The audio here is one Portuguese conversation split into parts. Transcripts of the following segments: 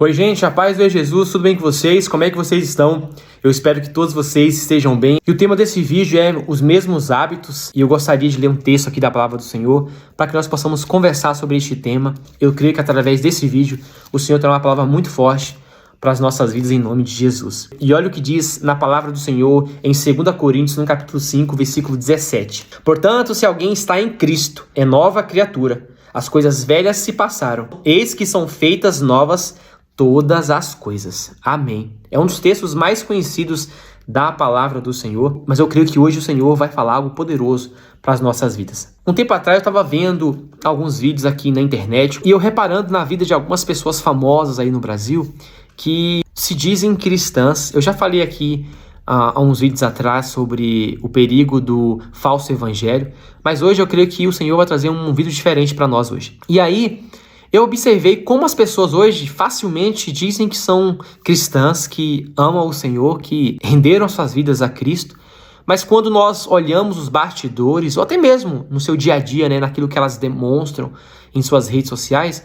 Oi gente, a paz do Jesus, tudo bem com vocês? Como é que vocês estão? Eu espero que todos vocês estejam bem. E o tema desse vídeo é os mesmos hábitos, e eu gostaria de ler um texto aqui da Palavra do Senhor, para que nós possamos conversar sobre este tema. Eu creio que através desse vídeo, o Senhor terá uma palavra muito forte para as nossas vidas em nome de Jesus. E olha o que diz na Palavra do Senhor em 2 Coríntios, no capítulo 5, versículo 17. Portanto, se alguém está em Cristo, é nova criatura. As coisas velhas se passaram, eis que são feitas novas todas as coisas. Amém. É um dos textos mais conhecidos da Palavra do Senhor, mas eu creio que hoje o Senhor vai falar algo poderoso para as nossas vidas. Um tempo atrás eu estava vendo alguns vídeos aqui na internet e eu reparando na vida de algumas pessoas famosas aí no Brasil que se dizem cristãs. Eu já falei aqui há uns vídeos atrás sobre o perigo do falso evangelho, mas hoje eu creio que o Senhor vai trazer um vídeo diferente para nós hoje. E aí eu observei como as pessoas hoje facilmente dizem que são cristãs, que amam o Senhor, que renderam suas vidas a Cristo, mas quando nós olhamos os bastidores, ou até mesmo no seu dia a dia, né, naquilo que elas demonstram em suas redes sociais,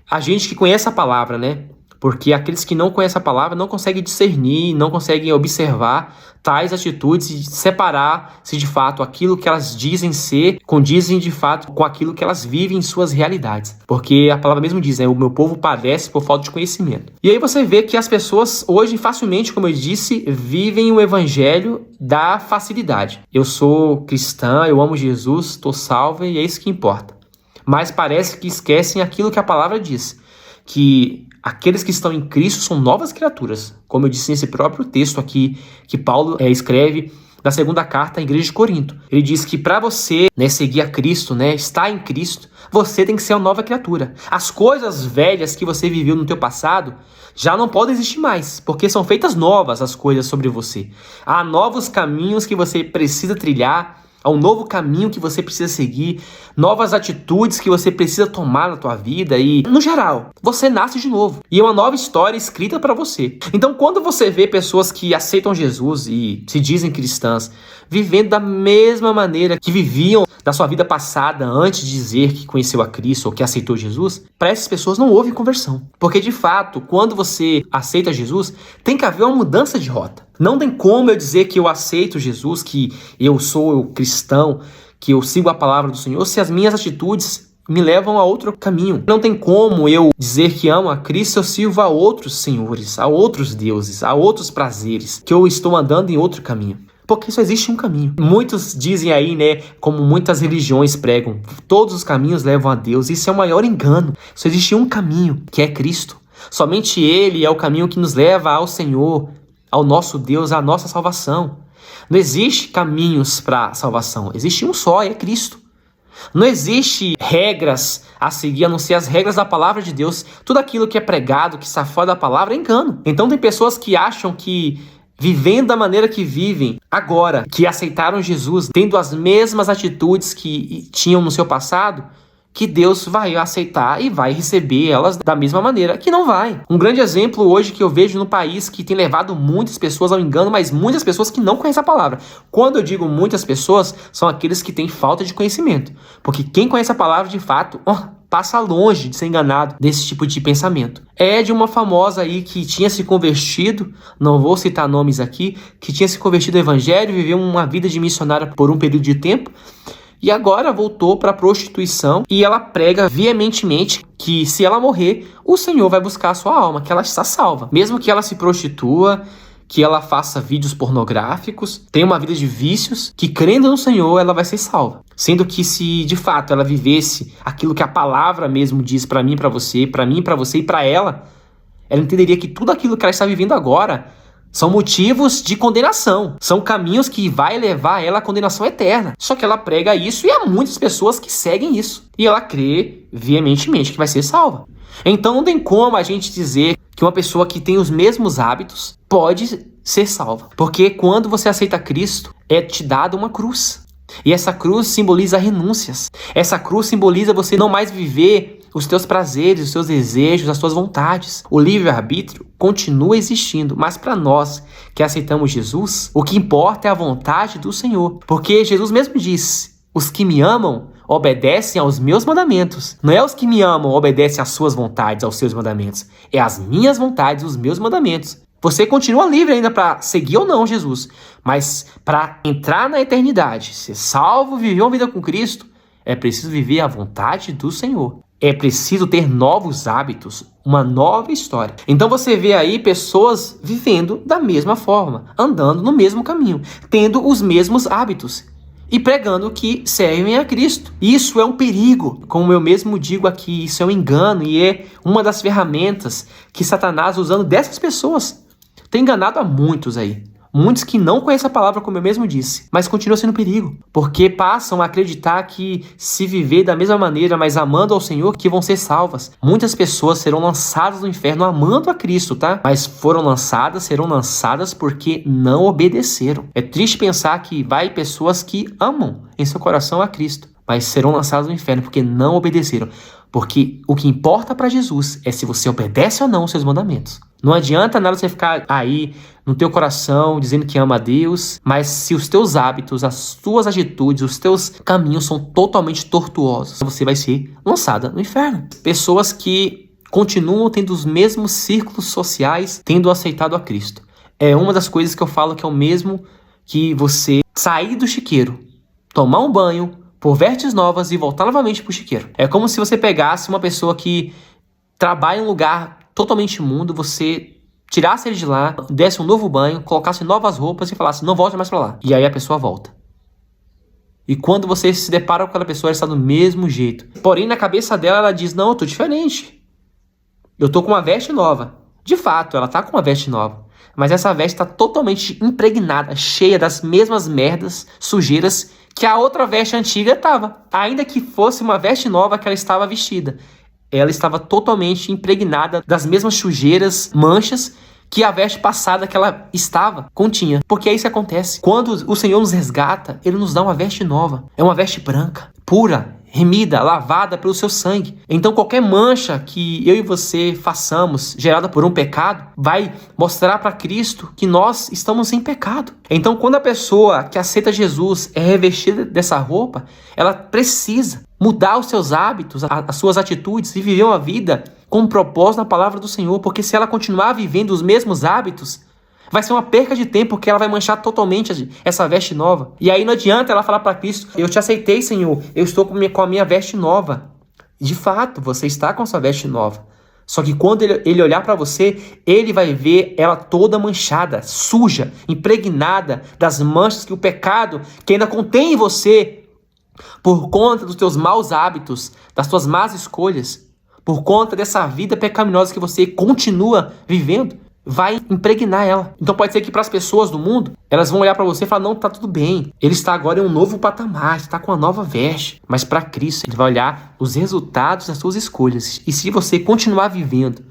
a gente que conhece a palavra, né? Porque aqueles que não conhecem a palavra não conseguem discernir, não conseguem observar tais atitudes e separar se de fato aquilo que elas dizem ser condizem de fato com aquilo que elas vivem em suas realidades. Porque a palavra mesmo diz, né? O meu povo padece por falta de conhecimento. E aí você vê que as pessoas hoje facilmente, como eu disse, vivem o evangelho da facilidade. Eu sou cristã, eu amo Jesus, estou salva e é isso que importa. Mas parece que esquecem aquilo que a palavra diz, que aqueles que estão em Cristo são novas criaturas, como eu disse nesse próprio texto aqui que Paulo escreve na segunda carta à igreja de Corinto. Ele diz que para você seguir a Cristo, estar em Cristo, você tem que ser uma nova criatura. As coisas velhas que você viveu no teu passado já não podem existir mais, porque são feitas novas as coisas sobre você. Há novos caminhos que você precisa trilhar, há um novo caminho que você precisa seguir, novas atitudes que você precisa tomar na tua vida e, no geral, você nasce de novo. E é uma nova história escrita para você. Então, quando você vê pessoas que aceitam Jesus e se dizem cristãs, vivendo da mesma maneira que viviam da sua vida passada antes de dizer que conheceu a Cristo ou que aceitou Jesus, para essas pessoas não houve conversão. Porque, de fato, quando você aceita Jesus, tem que haver uma mudança de rota. Não tem como eu dizer que eu aceito Jesus, que eu sou cristão, que eu sigo a palavra do Senhor, se as minhas atitudes me levam a outro caminho. Não tem como eu dizer que amo a Cristo se eu sirvo a outros senhores, a outros deuses, a outros prazeres, que eu estou andando em outro caminho. Porque só existe um caminho. Muitos dizem aí, como muitas religiões pregam, todos os caminhos levam a Deus. Isso é o maior engano. Só existe um caminho, que é Cristo. Somente Ele é o caminho que nos leva ao Senhor, ao nosso Deus, à nossa salvação. Não existe caminhos para a salvação. Existe um só, é Cristo. Não existe regras a seguir, a não ser as regras da palavra de Deus. Tudo aquilo que é pregado, que está fora da palavra, é engano. Então tem pessoas que acham que vivendo da maneira que vivem agora, que aceitaram Jesus, tendo as mesmas atitudes que tinham no seu passado, que Deus vai aceitar e vai receber elas da mesma maneira, que não vai. Um grande exemplo hoje que eu vejo no país que tem levado muitas pessoas ao engano, mas muitas pessoas que não conhecem a palavra. Quando eu digo muitas pessoas, são aqueles que têm falta de conhecimento. Porque quem conhece a palavra de fato, passa longe de ser enganado desse tipo de pensamento. É de uma famosa aí que tinha se convertido, não vou citar nomes aqui, que tinha se convertido ao evangelho, viveu uma vida de missionária por um período de tempo, e agora voltou para a prostituição e ela prega veementemente que se ela morrer, o Senhor vai buscar a sua alma, que ela está salva. Mesmo que ela se prostitua, que ela faça vídeos pornográficos, tenha uma vida de vícios, que crendo no Senhor ela vai ser salva. Sendo que se de fato ela vivesse aquilo que a palavra mesmo diz para mim, para você, para mim, para você e para ela entenderia que tudo aquilo que ela está vivendo agora são motivos de condenação. São caminhos que vai levar ela à condenação eterna. Só que ela prega isso e há muitas pessoas que seguem isso. E ela crê veementemente que vai ser salva. Então não tem como a gente dizer que uma pessoa que tem os mesmos hábitos pode ser salva. Porque quando você aceita Cristo, é te dada uma cruz. E essa cruz simboliza renúncias. Essa cruz simboliza você não mais viver os teus prazeres, os teus desejos, as tuas vontades. O livre-arbítrio continua existindo, mas para nós que aceitamos Jesus, o que importa é a vontade do Senhor. Porque Jesus mesmo disse, os que me amam obedecem aos meus mandamentos. Não é os que me amam obedecem às suas vontades, aos seus mandamentos. É as minhas vontades, os meus mandamentos. Você continua livre ainda para seguir ou não Jesus, mas para entrar na eternidade, ser salvo, viver uma vida com Cristo, é preciso viver a vontade do Senhor. É preciso ter novos hábitos, uma nova história. Então você vê aí pessoas vivendo da mesma forma, andando no mesmo caminho, tendo os mesmos hábitos e pregando que servem a Cristo. Isso é um perigo. Como eu mesmo digo aqui, isso é um engano e é uma das ferramentas que Satanás, usando dessas pessoas, tem enganado a muitos aí. Muitos que não conhecem a palavra, como eu mesmo disse, mas continua sendo um perigo, porque passam a acreditar que se viver da mesma maneira, mas amando ao Senhor, que vão ser salvas. Muitas pessoas serão lançadas no inferno amando a Cristo, tá? Mas serão lançadas porque não obedeceram. É triste pensar que vai pessoas que amam em seu coração a Cristo, mas serão lançadas no inferno porque não obedeceram. Porque o que importa para Jesus é se você obedece ou não aos seus mandamentos. Não adianta nada você ficar aí no teu coração dizendo que ama a Deus, mas se os teus hábitos, as tuas atitudes, os teus caminhos são totalmente tortuosos, você vai ser lançada no inferno. Pessoas que continuam tendo os mesmos círculos sociais, tendo aceitado a Cristo. É uma das coisas que eu falo que é o mesmo que você sair do chiqueiro, tomar um banho, por vestes novas e voltar novamente pro chiqueiro. É como se você pegasse uma pessoa que trabalha em um lugar totalmente imundo, você tirasse ele de lá, desse um novo banho, colocasse novas roupas e falasse, não volte mais pra lá. E aí a pessoa volta. E quando você se depara com aquela pessoa, ela está do mesmo jeito. Porém, na cabeça dela, ela diz, não, eu tô diferente. Eu tô com uma veste nova. De fato, ela tá com uma veste nova. Mas essa veste está totalmente impregnada, cheia das mesmas merdas, sujeiras que a outra veste antiga estava. Ainda que fosse uma veste nova que ela estava vestida, ela estava totalmente impregnada das mesmas sujeiras, manchas que a veste passada que ela continha. Porque é isso que acontece. Quando o Senhor nos resgata, Ele nos dá uma veste nova. É uma veste branca, pura, remida, lavada pelo seu sangue. Então qualquer mancha que eu e você façamos, gerada por um pecado, vai mostrar para Cristo que nós estamos sem pecado. Então quando a pessoa que aceita Jesus é revestida dessa roupa, ela precisa mudar os seus hábitos, as suas atitudes e viver uma vida com um propósito na palavra do Senhor, porque se ela continuar vivendo os mesmos hábitos, vai ser uma perca de tempo, porque ela vai manchar totalmente essa veste nova. E aí não adianta ela falar para Cristo, eu te aceitei, Senhor, eu estou com a minha veste nova. De fato, você está com a sua veste nova. Só que quando ele olhar para você, ele vai ver ela toda manchada, suja, impregnada das manchas que o pecado que ainda contém em você, por conta dos teus maus hábitos, das tuas más escolhas, por conta dessa vida pecaminosa que você continua vivendo, vai impregnar ela. Então pode ser que para as pessoas do mundo, elas vão olhar para você e falar, não, tá tudo bem. Ele está agora em um novo patamar, está com uma nova veste. Mas para Cristo, Ele vai olhar os resultados das suas escolhas. E se você continuar vivendo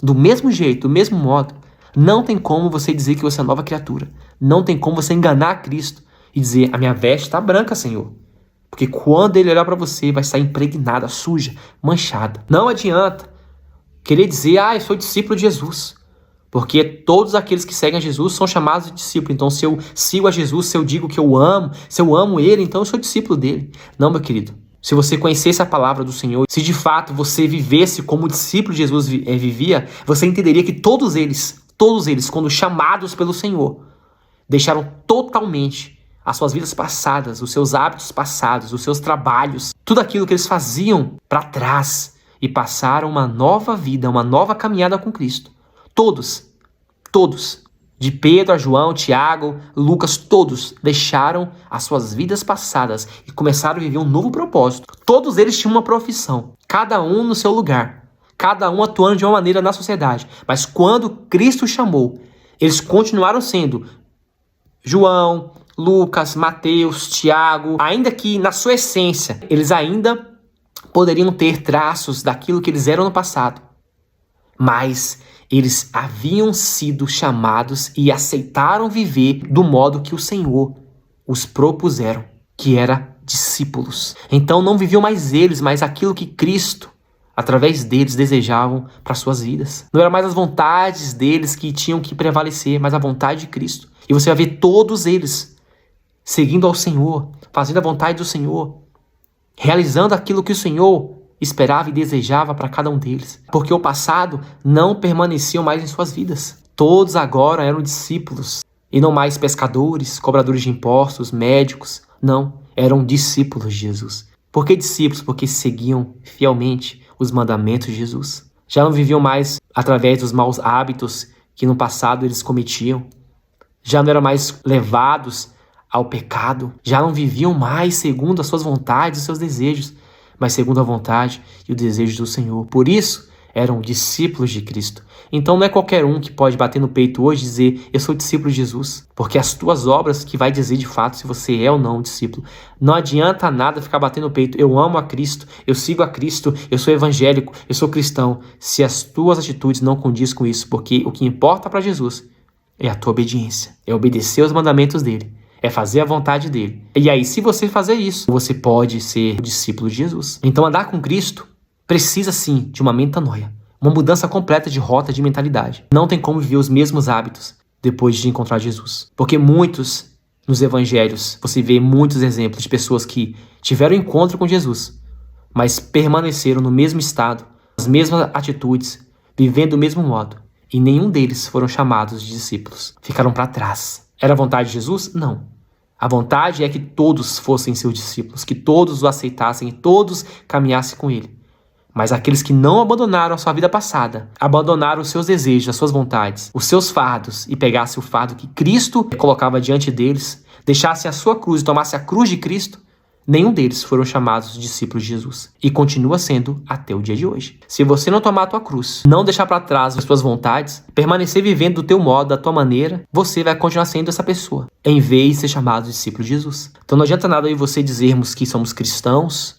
do mesmo jeito, do mesmo modo, não tem como você dizer que você é nova criatura. Não tem como você enganar Cristo e dizer, a minha veste está branca, Senhor. Porque quando Ele olhar para você, vai estar impregnada, suja, manchada. Não adianta querer dizer, eu sou discípulo de Jesus. Porque todos aqueles que seguem a Jesus são chamados de discípulo. Então, se eu sigo a Jesus, se eu digo que eu amo, se eu amo Ele, então eu sou discípulo dele. Não, meu querido. Se você conhecesse a palavra do Senhor, se de fato você vivesse como o discípulo de Jesus vivia, você entenderia que todos eles, quando chamados pelo Senhor, deixaram totalmente as suas vidas passadas, os seus hábitos passados, os seus trabalhos, tudo aquilo que eles faziam para trás e passaram uma nova vida, uma nova caminhada com Cristo. Todos, de Pedro a João, Tiago, Lucas, todos deixaram as suas vidas passadas e começaram a viver um novo propósito. Todos eles tinham uma profissão, cada um no seu lugar, cada um atuando de uma maneira na sociedade. Mas quando Cristo chamou, eles continuaram sendo João, Lucas, Mateus, Tiago, ainda que na sua essência, eles ainda poderiam ter traços daquilo que eles eram no passado. Mas eles haviam sido chamados e aceitaram viver do modo que o Senhor os propuseram, que era discípulos. Então não viviam mais eles, mas aquilo que Cristo, através deles, desejavam para suas vidas. Não eram mais as vontades deles que tinham que prevalecer, mas a vontade de Cristo. E você vai ver todos eles seguindo ao Senhor, fazendo a vontade do Senhor. realizando aquilo que o Senhor esperava e desejava para cada um deles, porque o passado não permaneciam mais em suas vidas. Todos agora eram discípulos, e não mais pescadores, cobradores de impostos, médicos. Não, eram discípulos de Jesus. Por que discípulos? Porque seguiam fielmente os mandamentos de Jesus. Já não viviam mais através dos maus hábitos que no passado eles cometiam. Já não eram mais levados ao pecado. Já não viviam mais segundo as suas vontades e seus desejos, mas segundo a vontade e o desejo do Senhor. Por isso, eram discípulos de Cristo. Então não é qualquer um que pode bater no peito hoje e dizer, eu sou discípulo de Jesus, porque as tuas obras que vai dizer de fato se você é ou não um discípulo. Não adianta nada ficar batendo no peito, eu amo a Cristo, eu sigo a Cristo, eu sou evangélico, eu sou cristão, se as tuas atitudes não condizem com isso, porque o que importa para Jesus é a tua obediência, é obedecer os mandamentos dele, é fazer a vontade dele. E aí, se você fazer isso, você pode ser discípulo de Jesus. Então andar com Cristo precisa sim de uma metanoia, uma mudança completa de rota, de mentalidade. Não tem como viver os mesmos hábitos depois de encontrar Jesus. Porque muitos, nos evangelhos, você vê muitos exemplos de pessoas que tiveram encontro com Jesus, mas permaneceram no mesmo estado, as mesmas atitudes, vivendo do mesmo modo. E nenhum deles foram chamados de discípulos. Ficaram para trás. Era a vontade de Jesus? Não. A vontade é que todos fossem seus discípulos, que todos o aceitassem e todos caminhassem com ele. Mas aqueles que não abandonaram a sua vida passada, abandonaram os seus desejos, as suas vontades, os seus fardos e pegassem o fardo que Cristo colocava diante deles, deixassem a sua cruz e tomassem a cruz de Cristo, nenhum deles foram chamados discípulos de Jesus. E continua sendo até o dia de hoje. Se você não tomar a tua cruz, não deixar para trás as tuas vontades, permanecer vivendo do teu modo, da tua maneira, você vai continuar sendo essa pessoa, em vez de ser chamado discípulo de Jesus. Então não adianta nada aí você dizermos que somos cristãos,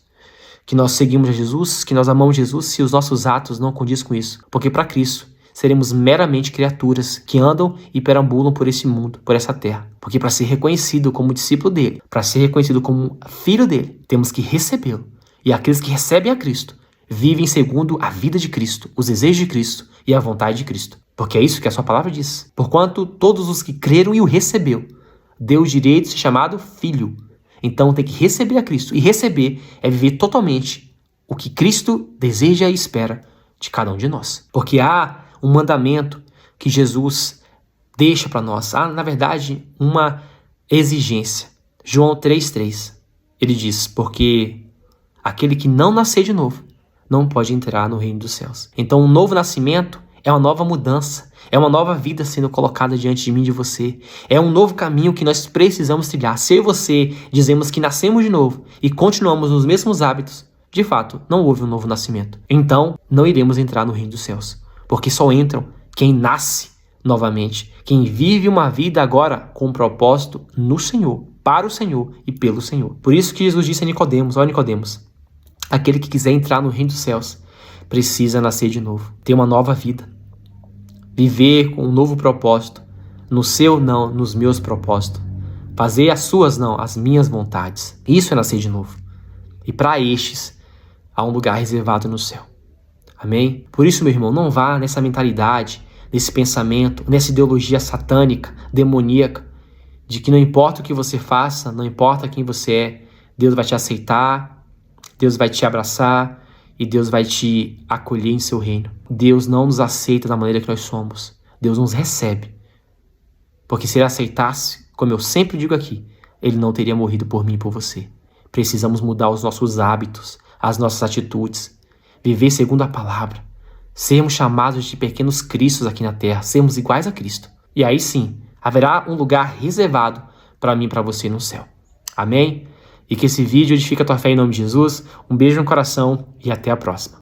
que nós seguimos a Jesus, que nós amamos Jesus, se os nossos atos não condizem com isso. Porque para Cristo, seremos meramente criaturas que andam e perambulam por esse mundo, por essa terra. Porque para ser reconhecido como discípulo dele, para ser reconhecido como filho dele, temos que recebê-lo. E aqueles que recebem a Cristo, vivem segundo a vida de Cristo, os desejos de Cristo e a vontade de Cristo. Porque é isso que a sua palavra diz. Porquanto todos os que creram e o recebeu, deu o direito de ser chamado filho. Então tem que receber a Cristo. E receber é viver totalmente o que Cristo deseja e espera de cada um de nós. Porque há um mandamento que Jesus deixa para nós. Há, na verdade, uma exigência. João 3,3. Ele diz, porque aquele que não nascer de novo não pode entrar no reino dos céus. Então um novo nascimento é uma nova mudança. É uma nova vida sendo colocada diante de mim e de você. É um novo caminho que nós precisamos trilhar. Se eu e você dizemos que nascemos de novo e continuamos nos mesmos hábitos, de fato, não houve um novo nascimento. Então, não iremos entrar no reino dos céus. Porque só entram quem nasce novamente. Quem vive uma vida agora com propósito no Senhor, para o Senhor e pelo Senhor. Por isso que Jesus disse a Nicodemos, ó Nicodemos, aquele que quiser entrar no reino dos céus precisa nascer de novo. Ter uma nova vida. Viver com um novo propósito, no seu não, nos meus propósitos. Fazer as suas não, as minhas vontades. Isso é nascer de novo. E para estes, há um lugar reservado no céu. Amém? Por isso, meu irmão, não vá nessa mentalidade, nesse pensamento, nessa ideologia satânica, demoníaca, de que não importa o que você faça, não importa quem você é, Deus vai te aceitar, Deus vai te abraçar, e Deus vai te acolher em seu reino. Deus não nos aceita da maneira que nós somos. Deus nos recebe. Porque se Ele aceitasse, como eu sempre digo aqui, Ele não teria morrido por mim e por você. Precisamos mudar os nossos hábitos, as nossas atitudes, viver segundo a palavra, sermos chamados de pequenos cristos aqui na terra, sermos iguais a Cristo. E aí sim, haverá um lugar reservado para mim e para você no céu. Amém? E que esse vídeo edifique a tua fé em nome de Jesus. Um beijo no coração e até a próxima.